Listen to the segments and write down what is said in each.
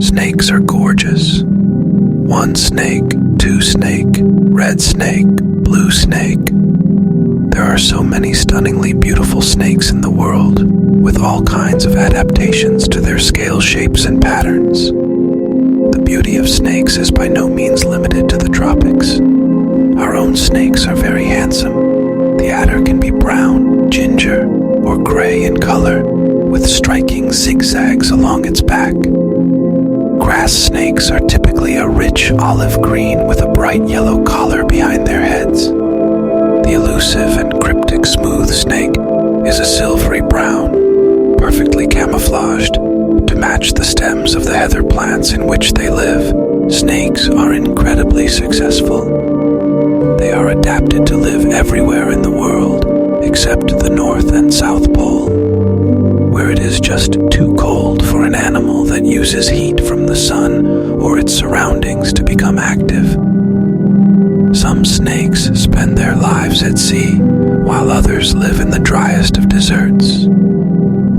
Snakes are gorgeous. One snake, two snake, red snake, blue snake. There are so many stunningly beautiful snakes in the world, with all kinds of adaptations to their scale shapes and patterns. The beauty of snakes is by no means limited to the tropics. Our own snakes are very handsome. The adder can be brown, ginger, or gray in color, with striking zigzags along its back. Grass snakes are typically a rich olive green with a bright yellow collar behind their heads. The elusive and cryptic smooth snake is a silvery brown, perfectly camouflaged to match the stems of the heather plants in which they live. Snakes are incredibly successful. They are adapted to live everywhere in the world except the North and South Pole, where it is just too cold for an animal that uses heat from the sun or its surroundings to become active. Some snakes spend their lives at sea, while others live in the driest of deserts.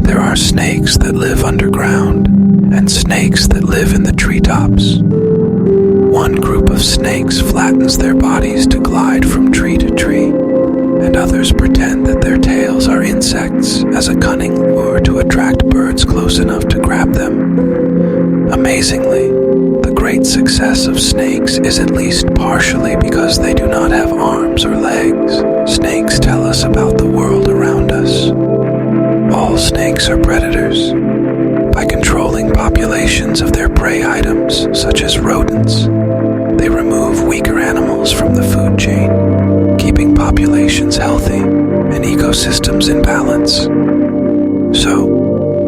There are snakes that live underground, and snakes that live in the treetops. One group of snakes flattens their bodies to glide from tree to tree, and others pretend that their tails are insects as a cunning lure to attract birds close enough to grab them. Amazingly, the great success of snakes is at least partially because they do not have arms or legs. Snakes tell us about the world around us. All snakes are predators. By controlling populations of their prey items, such as rodents, they remove weaker animals from the food chain, keeping populations healthy and ecosystems in balance. So,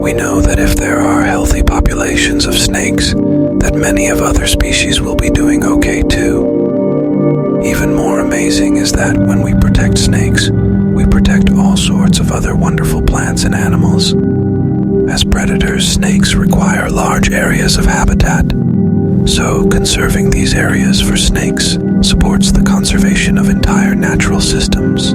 we know that if there are healthy populations of snakes, that many of other species will be doing okay too. Even more amazing is that when we protect snakes, we protect all sorts of other wonderful plants and animals. As predators, snakes require large areas of habitat. So, conserving these areas for snakes supports the conservation of entire natural systems.